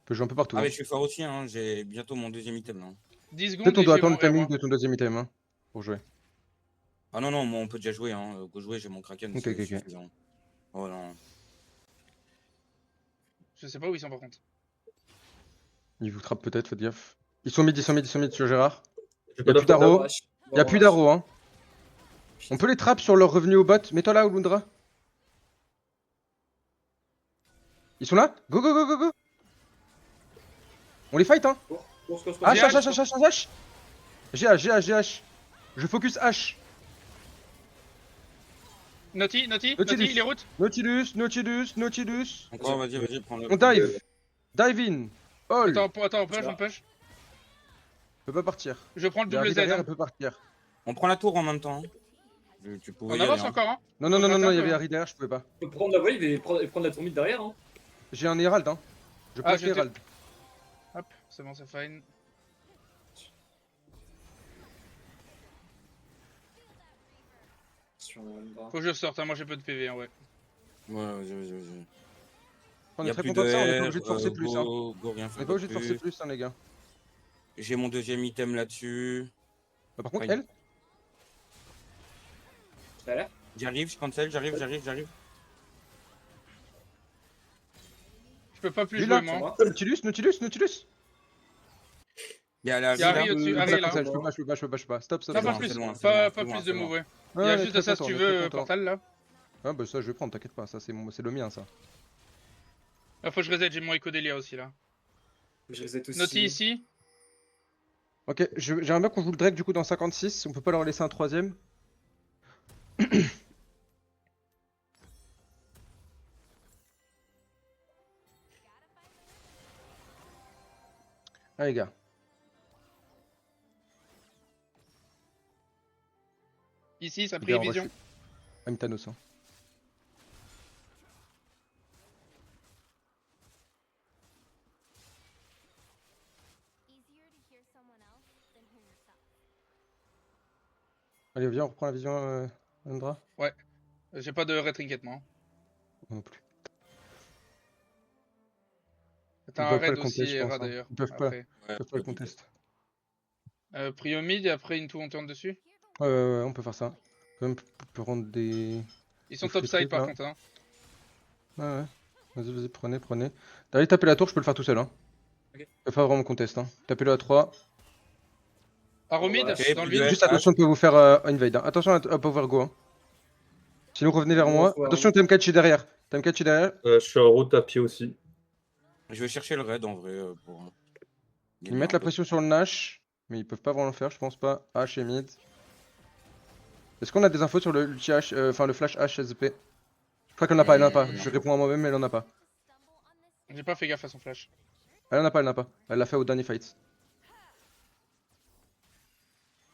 Je peux jouer un peu partout. Ah, hein. mais je suis fort aussi, hein. J'ai bientôt mon deuxième item là. 10 secondes Peut-être on et doit j'ai attendre mon le R, timing moi. de ton deuxième item hein, pour jouer. Ah non, non, moi on peut déjà jouer, hein. Go jouer, j'ai mon Kraken. Ok, c'est ok, ok. suffisant. Oh non. Je sais pas où ils sont par contre. Ils vous trappent peut-être, faites gaffe. Ils sont mid sur Gérard. J'ai Y'a pas plus d'infos. d'arrow. Rush. Y'a plus d'arrow hein. On peut les trap sur leur revenu au bot. Mets-toi là, Olundra. Ils sont là? Go, go, go, go, go. On les fight hein. Cours, cours, cours. H, J'ai H, H, H, H, H, H. GH, GH, GH. Je focus H. Naughty, Nautilus. les routes. Nautilus, Nautilus, Nautilus. Encore, vas-y, prends-le. On dive. Dive in. All. Attends, on push. Je peux pas partir. Je prends le Il y a double Harry Z. derrière, Hein. elle peut partir. On prend la tour en même temps. Hein. Tu pouvais On y aller, avance hein. encore, hein. Non, non, Faut non, non, gratter non, un il y peu, avait hein. Harry derrière, je pouvais pas. On peut prendre la wave et prendre la tourmite derrière. Hein. J'ai un Herald, hein. Je Ah, place j'étais- l'Herald. Hop, c'est bon, c'est fine. Sur Indra. Faut que je sorte, hein. Moi j'ai peu de PV, hein, ouais. Ouais, vas-y. On Y est a très plus content de ça, on est pas R, obligé de forcer plus, hein. Go, rien On faire est pas obligé de forcer plus. plus, hein, les gars. J'ai mon deuxième item là-dessus. Bah, par contre, Ouais. elle, T'as l'air. J'arrive, je cancel, j'arrive. Je peux pas plus Lui, jouer, là, moi. moi. Nautilus. Il y a la Il y a Harry là. au-dessus, Je peux Harry pas là. cancel, je peux pas. Stop. Non, C'est pas loin, plus, c'est loin, pas c'est plus loin, de c'est move, loin. ouais. Ouais, Il y a on est juste très ça si content, tu on est très veux, content. portal là. Ah, bah, ça, je vais prendre, t'inquiète pas. Ça, c'est le mien, ça. Ah, faut que je reset, j'ai mon Echo Delia aussi là. Je reset aussi. Naughty ici. Ok, j'aimerais bien qu'on joue le Drake du coup dans 56. On peut pas leur laisser un troisième. Ah, les gars. Ici, ça a Les pris gars, on vision. rush. I'm Thanos. Hein. Easier to hear someone else than hear yourself. Allez, viens, on reprend la vision, Andra. J'ai pas de red trinket moi. Moi non plus. T'as Ils un peuvent pas raid le contester, aussi, je Hera pense, hein. d'ailleurs. Ils peuvent pas. Après. Ils peuvent pas le contest. Prio mid et après into on tourne dessus. Ouais, on peut faire ça. On peut rendre des. Ils sont Des free topside trips, par là. contre. Hein. Ouais. Vas-y, prenez. D'aller taper la tour, je peux le faire tout seul. Hein. Ok. Je peux pas vraiment contest. Hein. Tapez-le à 3. Arrow mid, Ok, dans le plus vide. de Juste attention de pas vous faire invade. Hein. Attention à pas vous faire go. Hein. Sinon, revenez vers Bon, moi. faut Attention, TM4 est derrière. Je suis en route à pied aussi. Je vais chercher le raid en vrai pour. Ils mettent la pression sur le Nash. Mais ils peuvent pas vraiment le faire, je pense pas. H et mid. Est-ce qu'on a des infos sur le ulti H, enfin le flash H SP? Je crois qu'elle en a pas, elle en a pas. Je réponds à moi-même, mais elle en a pas. J'ai pas fait gaffe à son flash. Elle en a pas. Elle l'a fait au dernier fight.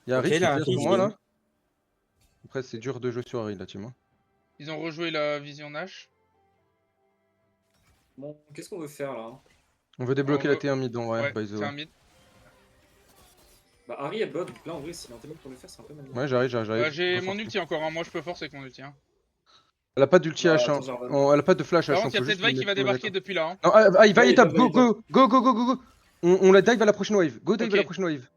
Il y a Ok, Harry qui là, vient sur Harry, moi il est là. Après, c'est dur de jouer sur Harry là, tu vois. Ils ont rejoué la vision Nash. Bon, qu'est-ce qu'on veut faire là? On veut débloquer On la veut- T1 mid en vrai, Ouais, by the c'est way. un mid. Bah, Harry est bot, donc là en vrai, s'il y a un témoin pour le faire, c'est un peu mal. Ouais, j'arrive. Bah, j'ai Très mon fort. ulti encore, hein. Moi je peux forcer avec mon ulti. Hein. Elle a pas d'ulti Bah, H, hein. attends, Jarvan. Elle a pas de flash H, Par on contre, il y peut a peut-être juste Vi qui va débarquer depuis là. Hein. Non, il va Ouais, et il top, va, il va. go. On la dive à la prochaine wave. Go dive Ok. à la prochaine wave.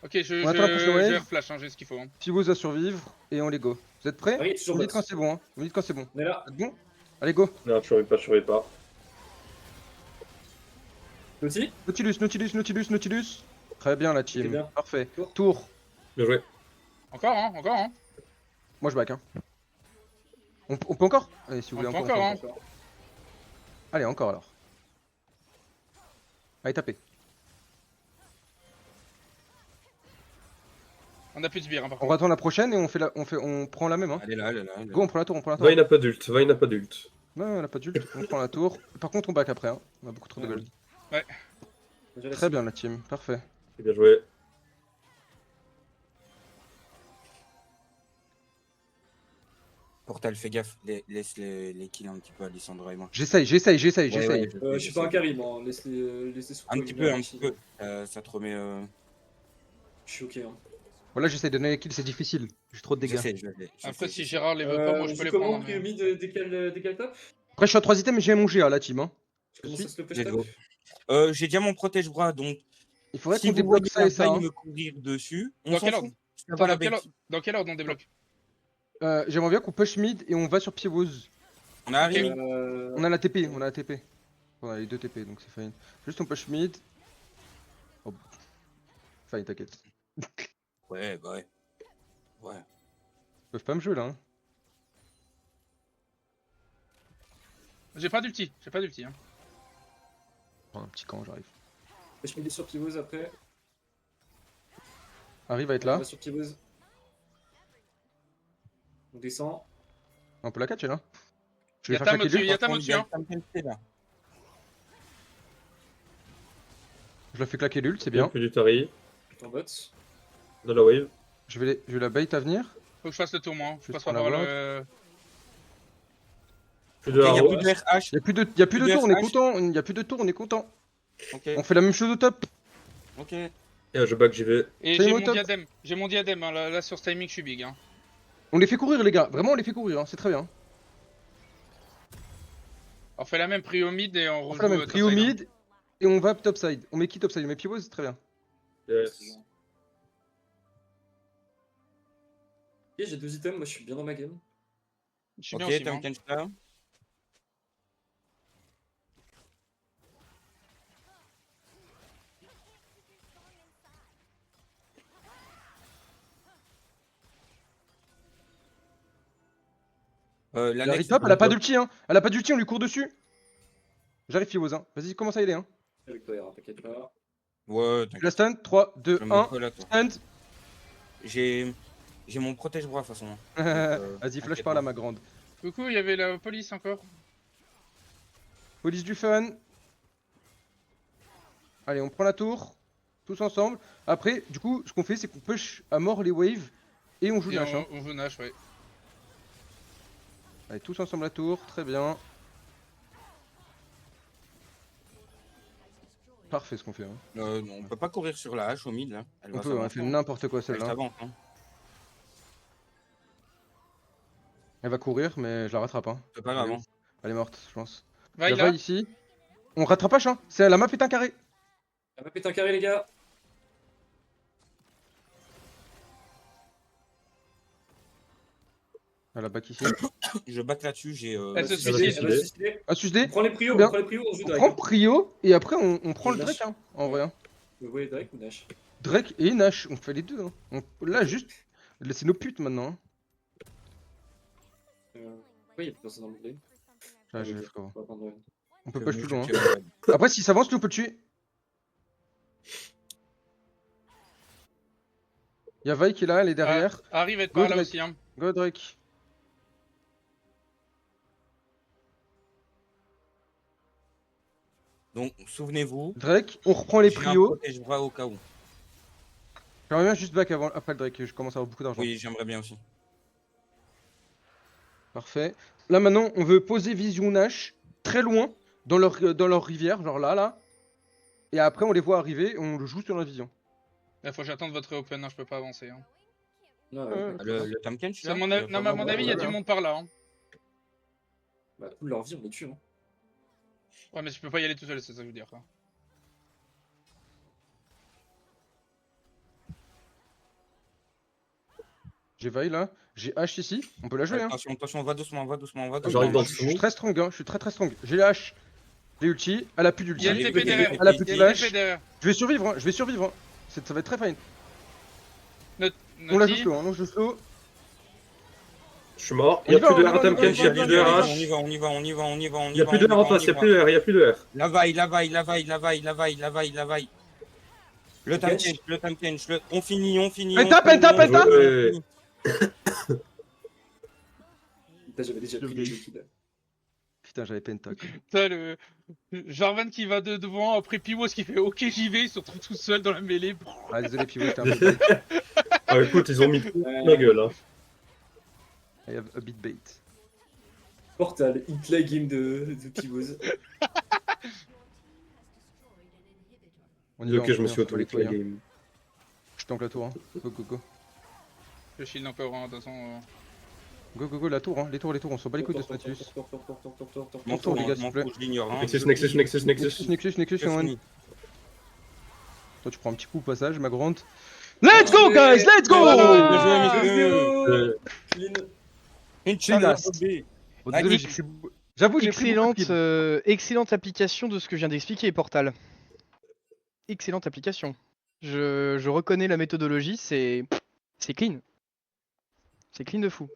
Ok, On attend la prochaine wave. j'ai flash, hein, j'ai ce qu'il faut. Hein. Pivot à survivre et on les go. Vous êtes prêts? Harry est toujours Vous me dites bot. quand c'est bon, hein. Vous me dites quand c'est bon. On est là. Vous êtes bon? Allez, go. Non, je surveille pas. Naughty? Nautilus. Très bien la Ok, team. bien. Parfait. Tour. Tour. Bien joué. Encore, hein, encore. Hein. Moi je back, hein. On peut encore? Allez, si vous On voulez peut encore. encore, on peut hein. encore. Allez, encore alors. Allez, tapez. On a plus de sbires, hein, par On contre. attend la prochaine et on prend la même, hein. Elle est là. Go, on prend la tour. Va, n'a pas d'ult. Non, elle a pas d'ult, on prend la tour. Par contre, on back après, hein. On a beaucoup trop de gold. Très bien la team, parfait. C'est bien joué. Portal, fais gaffe. Laisse les kills un petit peu à Lissandra et moi. J'essaye. Ouais, Je suis pas un carry, moi. Laisse-les sous Un petit peu. Ça te remet. Je suis ok. Hein. Voilà, j'essaye de donner les kills, c'est difficile. J'ai trop de dégâts. Après, si Gérard les veut pas, moi je peux les comment prendre. Mais... mid décale top? Après, je suis à 3 items, mais j'ai mon GA la team, hein. Comment ça se le push Let's top? go. J'ai déjà mon protège-bras, donc Il faudrait si qu'on vous débloque voyez ça et ça, hein. me courir dessus, on Dans s'en quel fout. ordre Ça va la Dans quel ordre on débloque? J'aimerais bien qu'on push mid et on va sur Pivoz. On arrive. On a la TP. On a les 2 TP, donc c'est fine. Juste on push mid. Oh. Fine, t'inquiète. Ouais, bah ouais. Ouais. Ils peuvent pas me jouer là, hein. J'ai pas d'ulti. Hein. Oh, un petit camp, j'arrive. Je mets sur Pivot après. Arrive à être On là. va sur Pivot. On descend. On peut la catch là. Je Y'a vais faire Tam claquer au-dessus, l'ult. y'a Tam au-dessus. Hein. Je la fais claquer l'ult, c'est bien. Plus du Tari. En bot. Dans la wave. Je vais la bait à venir. Faut que je fasse le tour, moi. Hein. Je Je passe prends par la le. Plus de Il y a haro. plus de RH. Y'a plus de tour, on est RH. content. Y'a plus de tour, on est content. Ok. On fait la même chose au top. Ok. Et je back, j'y vais. Et Fais j'ai mon mon top. diadème. J'ai mon diadème. Hein. Là, sur ce timing, je suis big. Hein. On les fait courir les gars, vraiment on les fait courir, hein. C'est très bien. On fait la même prio mid et on On fait la même rejoue trio topside, hein. mid et on va topside. On met qui topside? On met Pivot, c'est très bien. Yes. Ok, j'ai 2 items, moi je suis bien dans ma game. Je suis Ok, bien aussi. t'as hein. un cache là. Elle L'annexe. arrive top, elle a pas d'ulti, hein. Elle a pas d'ulti, on lui court dessus. J'arrive Pivot, hein. Vas-y, commence à aider, hein. Avec toi, t'inquiète pas. Ouais, Je la stun, 3, 2, Je me 1, colle à toi. stun. J'ai mon protège-bras de toute façon. Vas-y, flash t'inquiète par là, pas. ma grande. Coucou, il y avait la police encore. Police du fun. Allez, on prend la tour. Tous ensemble. Après, du coup, ce qu'on fait, c'est qu'on push à mort les waves. Et on joue Et Nash, hein. on joue Nash, ouais. Allez, tous ensemble la tour. Très bien. Parfait ce qu'on fait, hein. Non, on peut pas courir sur la hache au mid là. Elle On va peut, on s'avancer. fait n'importe quoi Elle celle-là. s'avance, hein. Elle va courir, mais je la rattrape, hein. C'est pas grave. Hein. Elle est morte, je pense. Va, Il il y a a. Va ici. On rattrapage, hein. C'est la map est un carré. Elle va péter un carré, les gars. Elle a back ici. Je back là-dessus, j'ai. Elle se Elle suicide. va se suicider. Ah, sus D. On prend les prios, Bien. on joue On Drake. prend Prio et après on prend le Nash. Drake, hein. En vrai, hein. Vous voyez Drake ou Nash? Drake et Nash, on fait les deux, hein. Là, juste. C'est nos putes maintenant, hein. Pourquoi il y a personne dans le lane? Ah, j'ai Ok, frérot. on va prendre Ryan. On peut push plus loin. Hein. hein. Après, s'il s'avance, lui, on peut le tuer. Y'a Vi qui est là, elle est derrière. Arrive à être Go par là Drake. aussi. Hein. Go Drake. Donc, souvenez-vous. Drake, on reprend les j'ai un prios. protège-bras au cas où. J'aimerais bien juste back après le Drake, je commence à avoir beaucoup d'argent. Oui, j'aimerais bien aussi. Parfait. Là maintenant, on veut poser Vision Nash très loin dans leur rivière, genre là. Et après, on les voit arriver et on le joue sur la vision. Il faut que j'attende votre open, hein, je peux pas avancer. Hein. Non, Ouais. Le Tamken, je suis là. Non, mais à mon avis, il y a du monde par là. Hein. Bah, toute leur vie, on les tue. Hein. Ouais, mais je peux pas y aller tout seul, c'est ça que je veux dire. Quoi. J'ai Vaille là, j'ai H ici, on peut la jouer. Hein. Attention, va doucement. J'arrive dans le Je suis fond. très strong, hein. Je suis très strong. J'ai les H, j'ai ulti, elle a plus d'ulti. Il y a le TP derrière. Elle a plus de Il y a le flash. TP derrière. Je vais survivre, hein. Ça va être très fine. On la joue Noti. slow, on joue slow. Je suis mort. On Il y n'y a va, plus de on y R va, à Tamken, on y il n'y a va, plus de RH. On y va. Il n'y a plus de R en face, il n'y a plus de R, il n'y a plus de R. La vaille. Le Tamken, on finit. Penta. Ouais. Putain, j'avais déjà pris les deux kills. Putain, j'avais penta. Quoi. Putain, le Jarvan qui va de devant, après Pivos qui fait OK, j'y vais, il se retrouve tout seul dans la mêlée. Ah, désolé, Pivot, j'étais un peu bait. Ah, écoute, ils ont mis ma gueule. Hein. I have a bit bait. Portal, hit la game de Pivoz. On y va, Ok, je me on suis va auto les la hein. game. Je tank la tour. Hein. Go. Le shield encore, hein, de toute façon. Go, la tour. Hein. Les tours, on s'en bat les couilles de ce Natus. Mon tour, les gars, je s'il vous plaît. l'ignore. Hein. Nexus, Je on finis. Toi, tu prends un petit coup au passage, ma grande. Let's go, guys, let's go! Bien joué, messieurs. Inch'Allah, Clean Rabbi. Bon, désolé, j'avoue, j'ai pris beaucoup de Excellente, kills. excellente application de ce que je viens d'expliquer, Portal. Excellente application. Je reconnais la méthodologie, c'est clean. C'est clean de fou.